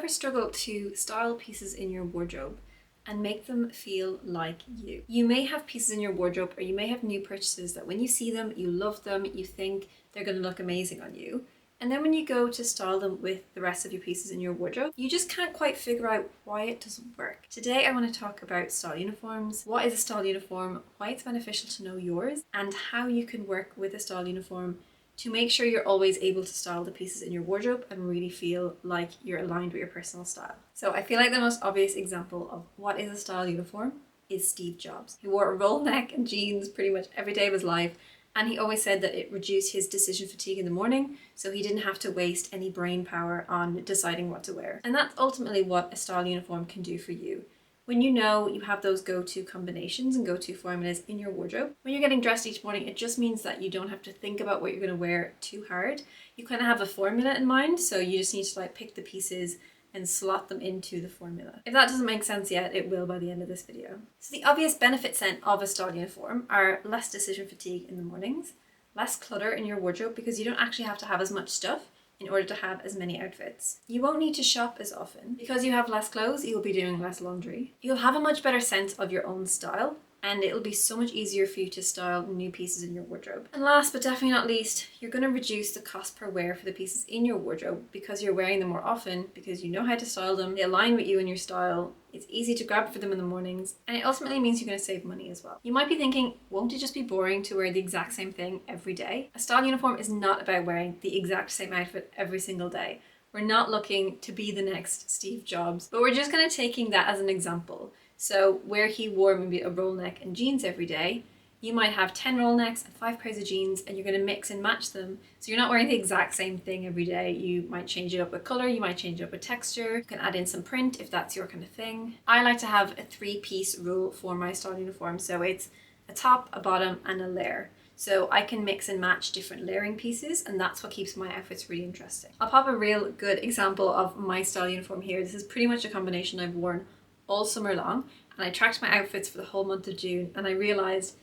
ever struggle to style pieces in your wardrobe and make them feel like you? You may have pieces in your wardrobe, or you may have new purchases that when you see them, you love them, you think they're going to look amazing on you. And then when you go to style them with the rest of your pieces in your wardrobe, you just can't quite figure out why it doesn't work. Today I want to talk about style uniforms, what is a style uniform, why it's beneficial to know yours, and how you can work with a style uniform to make sure you're always able to style the pieces in your wardrobe and really feel like you're aligned with your personal style. So I feel like the most obvious example of what is a style uniform is Steve Jobs, who wore a roll neck and jeans pretty much every day of his life. And he always said that it reduced his decision fatigue in the morning, so he didn't have to waste any brain power on deciding what to wear. And that's ultimately what a style uniform can do for you. When you know you have those go-to combinations and go-to formulas in your wardrobe, when you're getting dressed each morning, it just means that you don't have to think about what you're going to wear too hard. You kind of have a formula in mind, so you just need to pick the pieces and slot them into the formula. If that doesn't make sense yet, it will by the end of this video. So the obvious benefits then of a style uniform are less decision fatigue in the mornings, less clutter in your wardrobe because you don't actually have to have as much stuff in order to have as many outfits. You won't need to shop as often. Because you have less clothes, you'll be doing less laundry. You'll have a much better sense of your own style, and it'll be so much easier for you to style new pieces in your wardrobe. And last but definitely not least, you're going to reduce the cost per wear for the pieces in your wardrobe because you're wearing them more often, because you know how to style them, they align with you and your style, it's easy to grab for them in the mornings, and it ultimately means you're going to save money as well. You might be thinking, won't it just be boring to wear the exact same thing every day? A style uniform is not about wearing the exact same outfit every single day. We're not looking to be the next Steve Jobs, but we're just kind of taking that as an example. So where he wore maybe a roll neck and jeans every day, you might have 10 roll necks and 5 pairs of jeans, and you're going to mix and match them. So you're not wearing the exact same thing every day. You might change it up with color, you might change it up with texture, you can add in some print if that's your kind of thing. I like to have a 3-piece rule for my style uniform. So it's a top, a bottom, and a layer. So I can mix and match different layering pieces, and that's what keeps my outfits really interesting. I'll pop a real good example of my style uniform here. This is pretty much a combination I've worn all summer long, and I tracked my outfits for the whole month of June, and I realized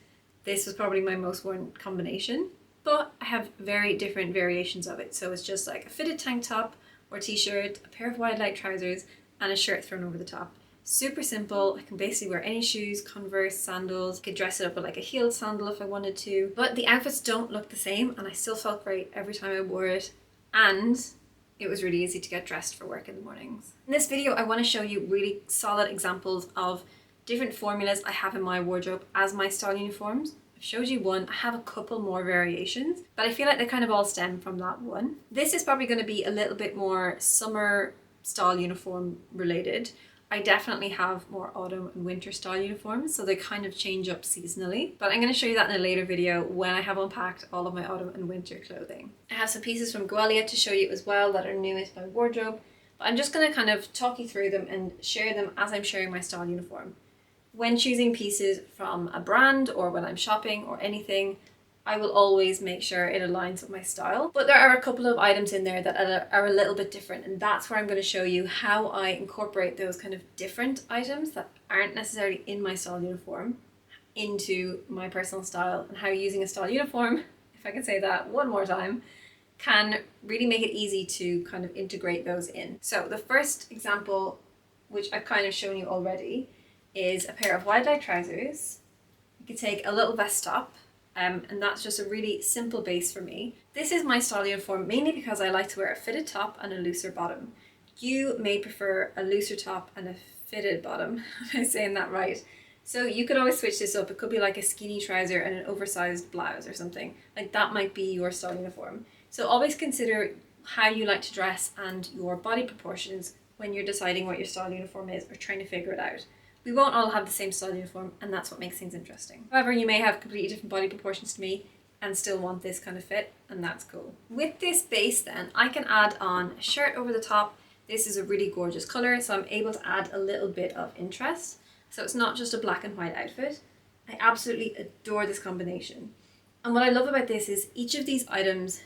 this was probably my most worn combination, but I have very different variations of it. So it's just like a fitted tank top or t-shirt, a pair of wide leg trousers, and a shirt thrown over the top. Super simple. I can basically wear any shoes, Converse, sandals. I could dress it up with like a heeled sandal if I wanted to, but the outfits don't look the same, and I still felt great every time I wore it, and it was really easy to get dressed for work in the mornings. In this video, I want to show you really solid examples of different formulas I have in my wardrobe as my style uniforms. I've showed you one, I have a couple more variations, but I feel like they kind of all stem from that one. This is probably going to be a little bit more summer style uniform related. I definitely have more autumn and winter style uniforms, so they kind of change up seasonally. But I'm going to show you that in a later video when I have unpacked all of my autumn and winter clothing. I have some pieces from Gwalia to show you as well that are new to my wardrobe. But I'm just going to kind of talk you through them and share them as I'm sharing my style uniform. When choosing pieces from a brand or when I'm shopping or anything, I will always make sure it aligns with my style. But there are a couple of items in there that are a little bit different, and that's where I'm going to show you how I incorporate those kind of different items that aren't necessarily in my style uniform into my personal style, and how using a style uniform, if I can say that one more time, can really make it easy to kind of integrate those in. So the first example, which I've kind of shown you already, is a pair of wide leg trousers. You could take a little vest top, and that's just a really simple base for me. This is my style uniform mainly because I like to wear a fitted top and a looser bottom. You may prefer a looser top and a fitted bottom, if I'm saying that right. So you could always switch this up. It could be like a skinny trouser and an oversized blouse or something. Like that might be your style uniform. So always consider how you like to dress and your body proportions when you're deciding what your style uniform is or trying to figure it out. We won't all have the same style uniform, and that's what makes things interesting. However, you may have completely different body proportions to me and still want this kind of fit, and that's cool. With this base then, I can add on a shirt over the top. This is a really gorgeous color, so I'm able to add a little bit of interest. So it's not just a black and white outfit. I absolutely adore this combination. And what I love about this is each of these items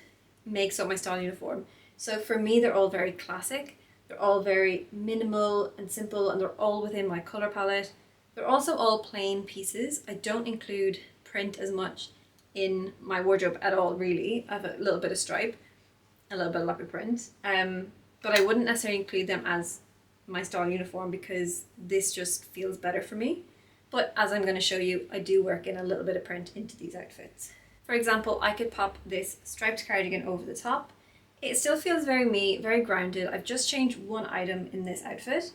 makes up my style uniform. So for me, they're all very classic. They're all very minimal and simple, and they're all within my color palette. They're also all plain pieces. I don't include print as much in my wardrobe at all, really. I have a little bit of stripe, a little bit of leopard print, but I wouldn't necessarily include them as my style uniform because this just feels better for me. But as I'm going to show you, I do work in a little bit of print into these outfits. For example, I could pop this striped cardigan over the top. It still feels very me, very grounded. I've just changed one item in this outfit,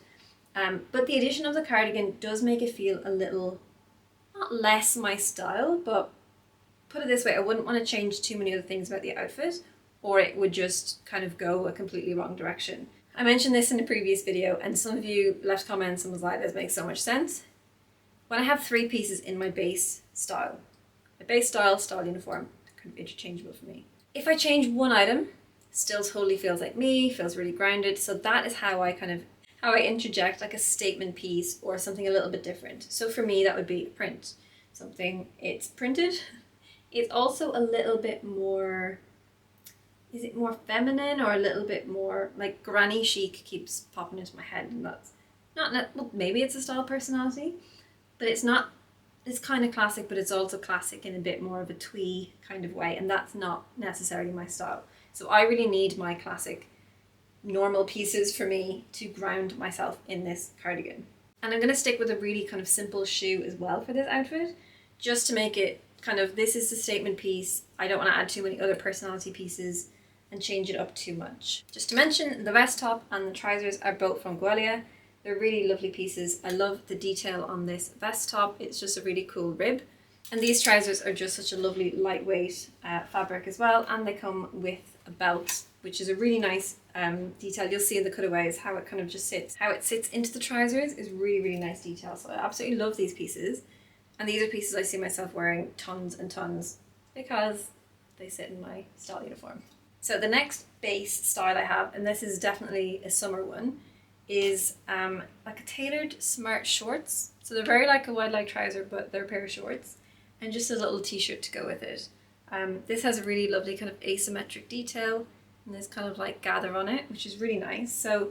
but the addition of the cardigan does make it feel a little, not less my style, but put it this way, I wouldn't want to change too many other things about the outfit, or it would just kind of go a completely wrong direction. I mentioned this in a previous video, and some of you left comments and was like, this makes so much sense. When I have 3 pieces in my base style style uniform, kind of interchangeable for me. If I change one item, still totally feels like me, feels really grounded. So that is how I interject like a statement piece or something a little bit different. So for me, that would be print. Something, it's printed. It's also a little bit more, is it more feminine or a little bit more like granny chic keeps popping into my head, and that's well, maybe it's a style personality, but it's not. It's kind of classic, but it's also classic in a bit more of a twee kind of way, and that's not necessarily my style. So I really need my classic normal pieces for me to ground myself in this cardigan. And I'm going to stick with a really kind of simple shoe as well for this outfit, just to make it kind of, this is the statement piece. I don't want to add too many other personality pieces and change it up too much. Just to mention, the vest top and the trousers are both from Gwelia. They're really lovely pieces. I love the detail on this vest top. It's just a really cool rib. And these trousers are just such a lovely lightweight fabric as well. And they come with a belt, which is a really nice detail. You'll see in the cutaways how it kind of just sits. How it sits into the trousers is really, really nice detail. So I absolutely love these pieces. And these are pieces I see myself wearing tons and tons because they sit in my style uniform. So the next base style I have, and this is definitely a summer one, is like a tailored smart shorts. So they're very like a wide leg trouser, but they're a pair of shorts and just a little t-shirt to go with it. This has a really lovely kind of asymmetric detail and this kind of like gather on it, which is really nice. So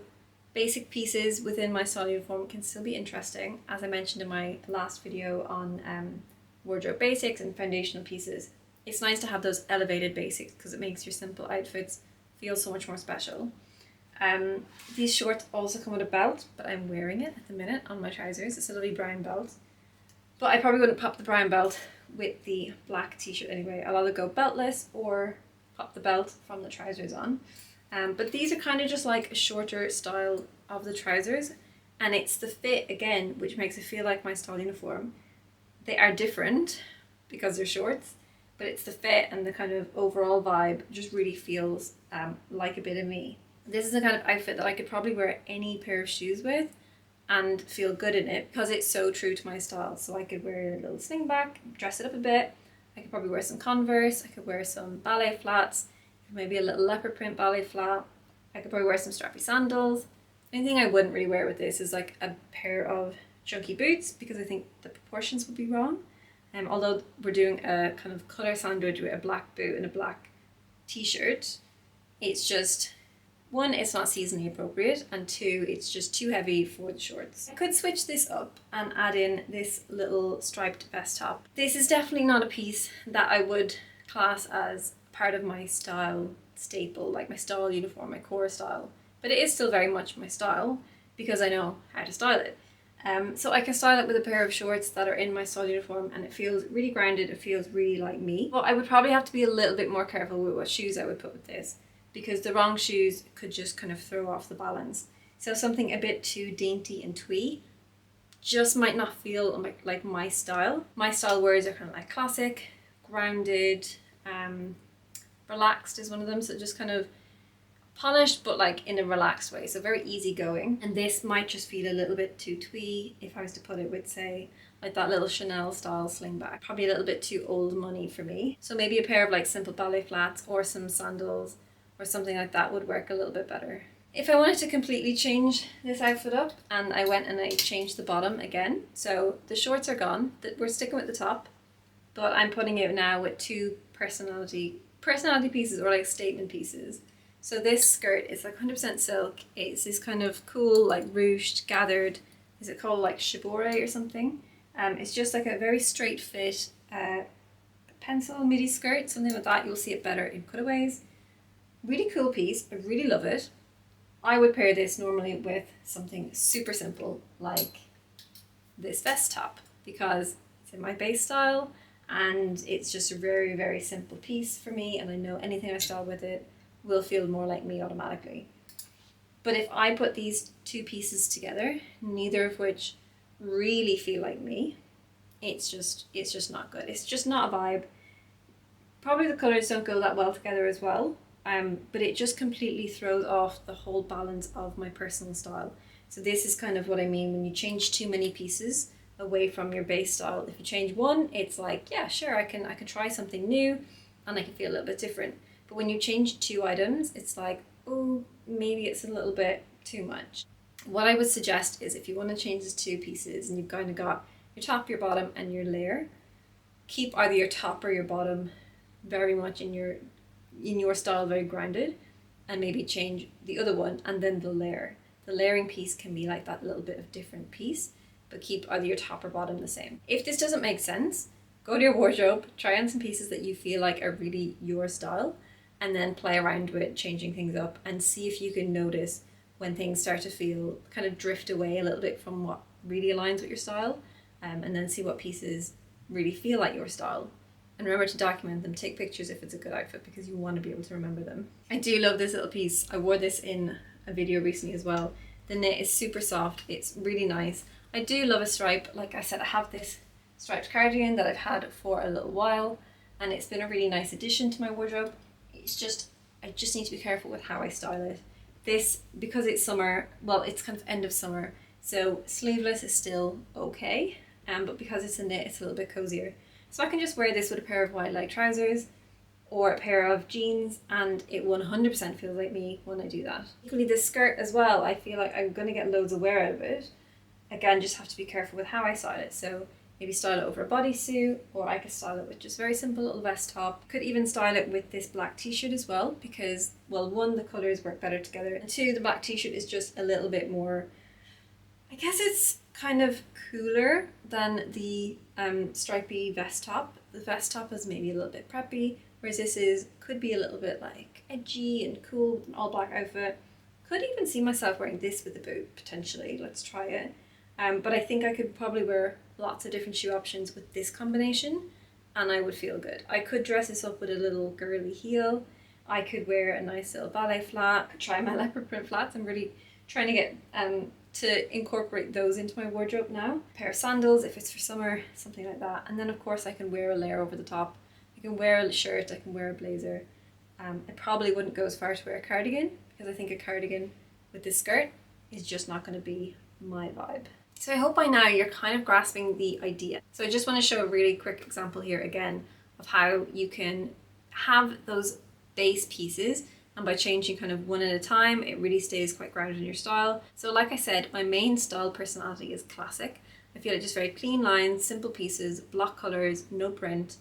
basic pieces within my style uniform can still be interesting. As I mentioned in my last video on wardrobe basics and foundational pieces, it's nice to have those elevated basics because it makes your simple outfits feel so much more special. These shorts also come with a belt, but I'm wearing it at the minute on my trousers. It's a lovely brown belt. But I probably wouldn't pop the brown belt with the black t-shirt anyway. I'll either go beltless or pop the belt from the trousers on. But these are kind of just like a shorter style of the trousers. And it's the fit, again, which makes it feel like my style uniform. They are different because they're shorts, but it's the fit and the kind of overall vibe just really feels like a bit of me. This is the kind of outfit that I could probably wear any pair of shoes with and feel good in it because it's so true to my style. So I could wear a little slingback, dress it up a bit. I could probably wear some Converse. I could wear some ballet flats, maybe a little leopard print ballet flat. I could probably wear some strappy sandals. The only thing I wouldn't really wear with this is like a pair of chunky boots because I think the proportions would be wrong. Although we're doing a kind of colour sandwich with a black boot and a black t-shirt, it's just, one, it's not seasonally appropriate, and two, it's just too heavy for the shorts. I could switch this up and add in this little striped vest top. This is definitely not a piece that I would class as part of my style staple, like my style uniform, my core style, but it is still very much my style because I know how to style it. So I can style it with a pair of shorts that are in my style uniform and it feels really grounded, it feels really like me. But I would probably have to be a little bit more careful with what shoes I would put with this because the wrong shoes could just kind of throw off the balance. So something a bit too dainty and twee just might not feel like my style. My style words are kind of like classic, grounded, relaxed is one of them, so just kind of polished but like in a relaxed way, so very easygoing. And this might just feel a little bit too twee if I was to put it with, say, like that little Chanel style slingback. Probably a little bit too old money for me. So maybe a pair of like simple ballet flats or some sandals or something like that would work a little bit better. If I wanted to completely change this outfit up, and I went and I changed the bottom again, so the shorts are gone, we're sticking with the top, but I'm putting it now with two personality pieces or like statement pieces. So this skirt is like 100% silk. It's this kind of cool, like ruched, gathered, is it called like shibore or something? It's just like a very straight fit pencil midi skirt, something like that. You'll see it better in cutaways. Really cool piece, I really love it. I would pair this normally with something super simple like this vest top, because it's in my base style and it's just a very, very simple piece for me, and I know anything I style with it will feel more like me automatically. But if I put these two pieces together, neither of which really feel like me, it's just not good. It's just not a vibe. Probably the colours don't go that well together as well, but it just completely throws off the whole balance of my personal style. So this is kind of what I mean when you change too many pieces away from your base style. If you change one, it's like, yeah, sure, I can try something new and I can feel a little bit different. But when you change two items, it's like, oh, maybe it's a little bit too much. What I would suggest is if you want to change the two pieces and you've kind of got your top, your bottom, and your layer, keep either your top or your bottom very much in your style, very grounded, and maybe change the other one and then the layer. The layering piece can be like that little bit of different piece, but keep either your top or bottom the same. If this doesn't make sense, go to your wardrobe, try on some pieces that you feel like are really your style, and then play around with changing things up and see if you can notice when things start to feel kind of drift away a little bit from what really aligns with your style, and then see what pieces really feel like your style. And remember to document them, take pictures if it's a good outfit, because you want to be able to remember them. I do love this little piece. I wore this in a video recently as well. The knit is super soft, it's really nice. I do love a stripe. Like I said, I have this striped cardigan that I've had for a little while, and it's been a really nice addition to my wardrobe. It's just, I just need to be careful with how I style it. This, because it's summer, well, it's kind of end of summer, so sleeveless is still okay, but because it's a knit, it's a little bit cozier. So I can just wear this with a pair of wide leg trousers or a pair of jeans, and it 100% feels like me when I do that. Equally, this skirt as well, I feel like I'm going to get loads of wear out of it. Again, just have to be careful with how I style it. So maybe style it over a bodysuit, or I could style it with just very simple little vest top. Could even style it with this black t-shirt as well, because, well, one, the colours work better together, and two, the black t-shirt is just a little bit more, I guess it's kind of cooler than the stripy vest top. The vest top is maybe a little bit preppy, whereas this could be a little bit like edgy and cool with an all black outfit. Could even see myself wearing this with a boot potentially. Let's try it. But I think I could probably wear lots of different shoe options with this combination and I would feel good. I could dress this up with a little girly heel. I could wear a nice little ballet flat, try my leopard print flats. I'm really trying to get to incorporate those into my wardrobe now. A pair of sandals if it's for summer, something like that. And then of course I can wear a layer over the top. I can wear a shirt, I can wear a blazer. I probably wouldn't go as far to wear a cardigan, because I think a cardigan with this skirt is just not going to be my vibe. So I hope by now you're kind of grasping the idea. So I just want to show a really quick example here again of how you can have those base pieces, and by changing kind of one at a time, it really stays quite grounded in your style. So like I said, my main style personality is classic. I feel like just very clean lines, simple pieces, block colors, no print.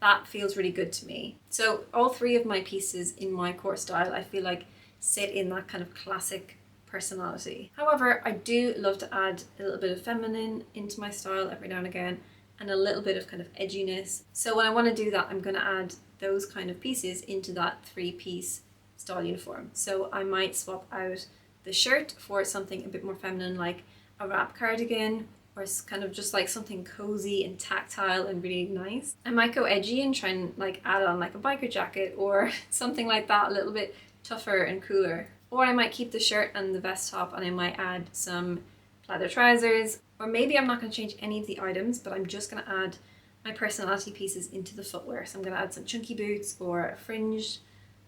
That feels really good to me. So all three of my pieces in my core style, I feel like sit in that kind of classic personality. However, I do love to add a little bit of feminine into my style every now and again, and a little bit of kind of edginess. So when I want to do that, I'm going to add those kind of pieces into that 3-piece style uniform. So I might swap out the shirt for something a bit more feminine, like a wrap cardigan, or it's kind of just like something cozy and tactile and really nice. I might go edgy and try and like add on like a biker jacket or something like that, a little bit tougher and cooler. Or I might keep the shirt and the vest top and I might add some pleather trousers. Or maybe I'm not going to change any of the items, but I'm just going to add my personality pieces into the footwear. So I'm going to add some chunky boots or a fringed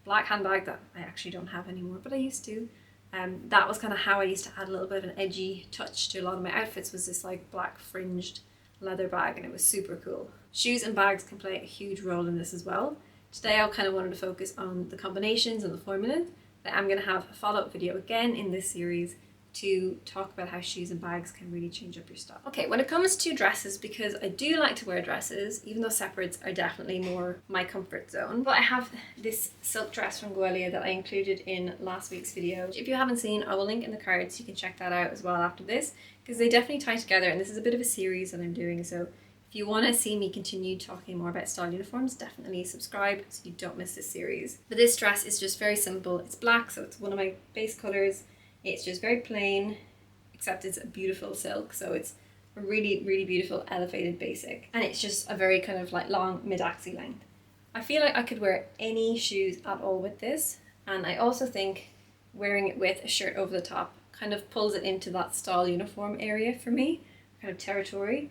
black handbag that I actually don't have anymore, but I used to. That was kind of how I used to add a little bit of an edgy touch to a lot of my outfits, was this like black fringed leather bag, and it was super cool. Shoes and bags can play a huge role in this as well. Today I kind of wanted to focus on the combinations and the formulas, but I'm going to have a follow-up video again in this series to talk about how shoes and bags can really change up your style. Okay, when it comes to dresses, because I do like to wear dresses, even though separates are definitely more my comfort zone, but I have this silk dress from Goelia that I included in last week's video. If you haven't seen, I will link in the cards so you can check that out as well after this, because they definitely tie together, and this is a bit of a series that I'm doing, so if you want to see me continue talking more about style uniforms, definitely subscribe so you don't miss this series. But this dress is just very simple. It's black, so it's one of my base colours. It's just very plain, except it's a beautiful silk, so it's a really, really beautiful elevated basic. And it's just a very kind of like long mid-axi length. I feel like I could wear any shoes at all with this, and I also think wearing it with a shirt over the top kind of pulls it into that style uniform area for me, kind of territory,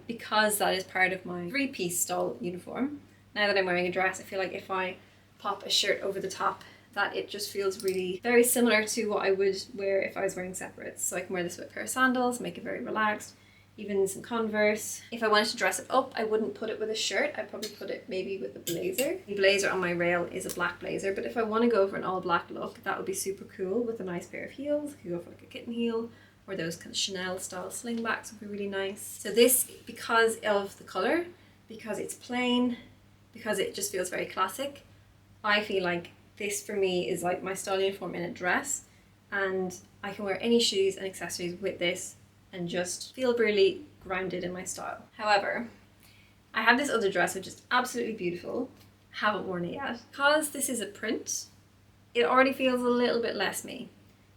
because that is part of my three-piece style uniform. Now that I'm wearing a dress, I feel like if I pop a shirt over the top, that it just feels really very similar to what I would wear if I was wearing separates. So I can wear this with a pair of sandals, make it very relaxed, even some Converse. If I wanted to dress it up, I wouldn't put it with a shirt. I'd probably put it maybe with a blazer. The blazer on my rail is a black blazer, but if I want to go for an all black look, that would be super cool with a nice pair of heels. I could go for like a kitten heel, or those kind of Chanel style slingbacks would be really nice. So this, because of the colour, because it's plain, because it just feels very classic, I feel like this for me is like my style uniform in a dress, and I can wear any shoes and accessories with this and just feel really grounded in my style. However, I have this other dress which is absolutely beautiful, haven't worn it yet. Because this is a print, it already feels a little bit less me.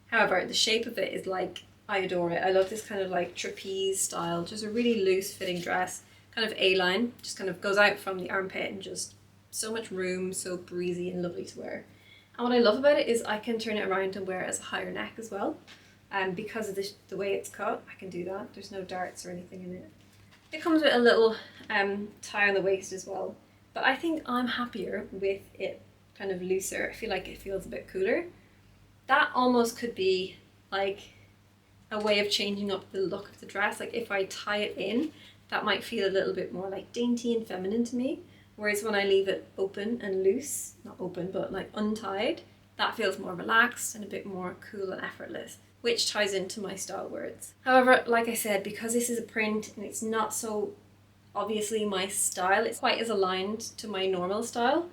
However, the shape of it is like, I adore it. I love this kind of like trapeze style, just a really loose fitting dress, kind of A-line, just kind of goes out from the armpit and just so much room, so breezy and lovely to wear. And what I love about it is I can turn it around and wear it as a higher neck as well. And because of the way it's cut, I can do that. There's no darts or anything in it. It comes with a little tie on the waist as well. But I think I'm happier with it kind of looser. I feel like it feels a bit cooler. That almost could be like a way of changing up the look of the dress. Like if I tie it in, that might feel a little bit more like dainty and feminine to me. Whereas when I leave it open and loose, not open, but like untied, that feels more relaxed and a bit more cool and effortless, which ties into my style words. However, like I said, because this is a print and it's not so obviously my style, it's quite as aligned to my normal style,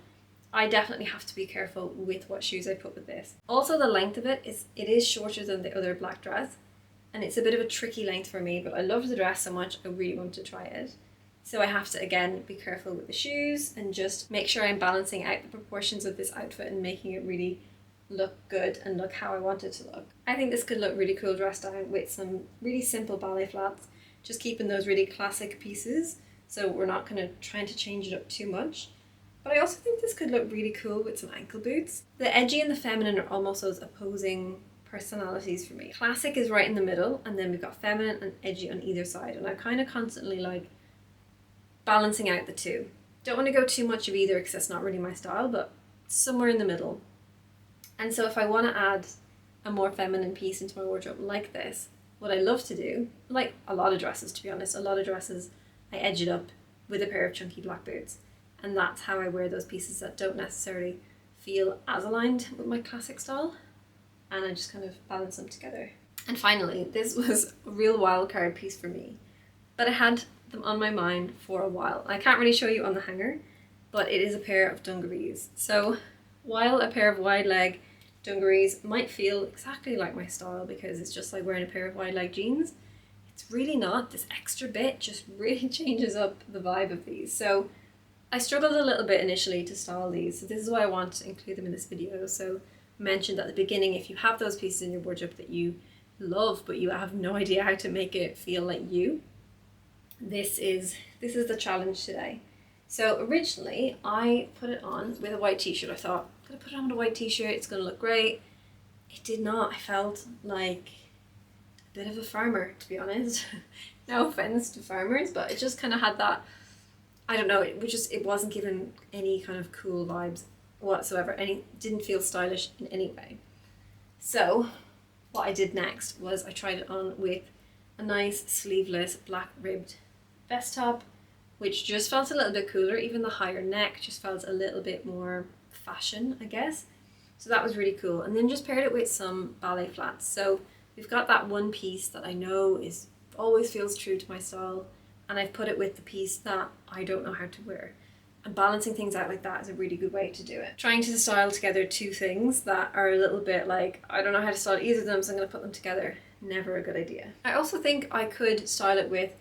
I definitely have to be careful with what shoes I put with this. Also, the length of it is shorter than the other black dress, and it's a bit of a tricky length for me, but I love the dress so much, I really want to try it. So I have to, again, be careful with the shoes and just make sure I'm balancing out the proportions of this outfit and making it really look good and look how I want it to look. I think this could look really cool dressed down with some really simple ballet flats, just keeping those really classic pieces, so we're not kind of trying to change it up too much. But I also think this could look really cool with some ankle boots. The edgy and the feminine are almost those opposing personalities for me. Classic is right in the middle, and then we've got feminine and edgy on either side, and I'm kind of constantly like balancing out the two. Don't want to go too much of either because that's not really my style, but somewhere in the middle. And so if I want to add a more feminine piece into my wardrobe like this, what I love to do, like a lot of dresses to be honest, a lot of dresses I edge it up with a pair of chunky black boots. And that's how I wear those pieces that don't necessarily feel as aligned with my classic style. And I just kind of balance them together. And finally, this was a real wild card piece for me, but I had them on my mind for a while. I can't really show you on the hanger, but it is a pair of dungarees. So while a pair of wide leg dungarees might feel exactly like my style because it's just like wearing a pair of wide leg jeans, it's really not. This extra bit just really changes up the vibe of these. So I struggled a little bit initially to style these, so this is why I want to include them in this video. So I mentioned at the beginning, if you have those pieces in your wardrobe that you love but you have no idea how to make it feel like you, this is the challenge today. So originally I put it on with a white t-shirt. I thought, I'm gonna put it on with a white t-shirt, it's gonna look great. It did not. I felt like a bit of a farmer, to be honest. No offense to farmers, but it just kind of had that, I don't know, it wasn't given any kind of cool vibes whatsoever, and it didn't feel stylish in any way. So what I did next was I tried it on with a nice sleeveless black ribbed vest top, which just felt a little bit cooler. Even the higher neck just felt a little bit more fashion, I guess. So that was really cool. And then just paired it with some ballet flats. So we've got that one piece that I know always feels true to my style, and I've put it with the piece that I don't know how to wear. And balancing things out like that is a really good way to do it. Trying to style together two things that are a little bit like, I don't know how to style either of them, so I'm going to put them together. Never a good idea. I also think I could style it with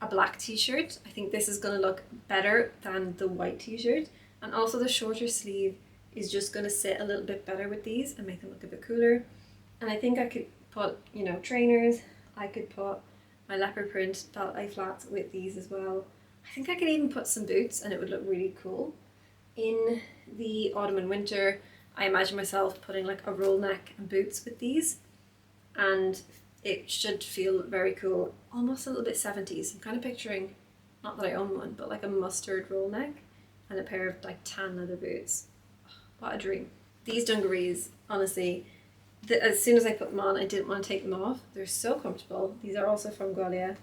a black t-shirt. I think this is going to look better than the white t-shirt, and also the shorter sleeve is just going to sit a little bit better with these and make them look a bit cooler. And I think I could put, you know, trainers. I could put my leopard print ballet flats with these as well. I think I could even put some boots and it would look really cool. In the autumn and winter, I imagine myself putting like a roll neck and boots with these, and it should feel very cool, almost a little bit 70s. I'm kind of picturing, not that I own one, but like a mustard roll neck and a pair of like tan leather boots. What a dream. These dungarees, honestly, as soon as I put them on, I didn't want to take them off. They're so comfortable. These are also from Gaulia.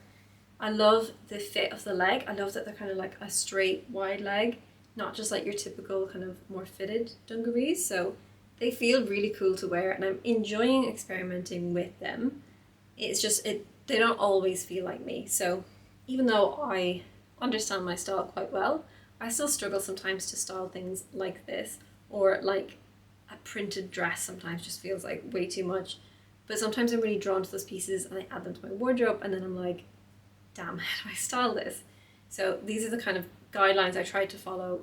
I love the fit of the leg. I love that they're kind of like a straight, wide leg, not just like your typical kind of more fitted dungarees. So they feel really cool to wear, and I'm enjoying experimenting with them. It's just, they don't always feel like me. So even though I understand my style quite well, I still struggle sometimes to style things like this, or like a printed dress sometimes just feels like way too much. But sometimes I'm really drawn to those pieces and I add them to my wardrobe, and then I'm like, damn, how do I style this? So these are the kind of guidelines I tried to follow.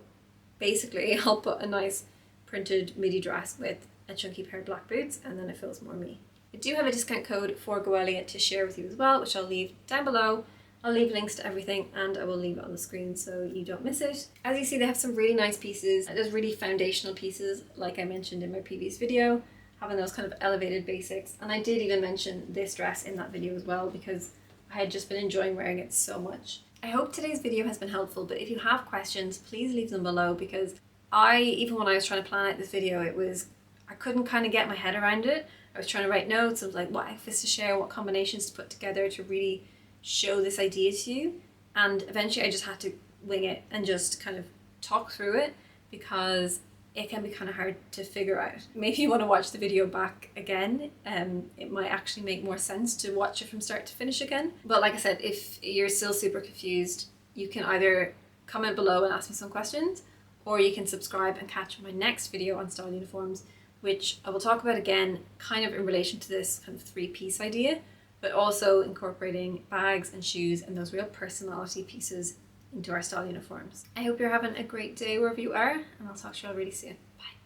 Basically, I'll put a nice printed midi dress with a chunky pair of black boots, and then it feels more me. I do have a discount code for Goelia to share with you as well, which I'll leave down below. I'll leave links to everything and I will leave it on the screen so you don't miss it. As you see, they have some really nice pieces. There's really foundational pieces, like I mentioned in my previous video, having those kind of elevated basics. And I did even mention this dress in that video as well because I had just been enjoying wearing it so much. I hope today's video has been helpful, but if you have questions, please leave them below, because even when I was trying to plan out this video, I couldn't kind of get my head around it. I was trying to write notes of like what outfits to share, what combinations to put together to really show this idea to you, and eventually I just had to wing it and just kind of talk through it, because it can be kind of hard to figure out. Maybe you want to watch the video back again, it might actually make more sense to watch it from start to finish again. But like I said, if you're still super confused, you can either comment below and ask me some questions, or you can subscribe and catch my next video on style uniforms, which I will talk about again kind of in relation to this kind of 3-piece idea, but also incorporating bags and shoes and those real personality pieces into our style uniforms. I hope you're having a great day wherever you are, and I'll talk to you all really soon. Bye.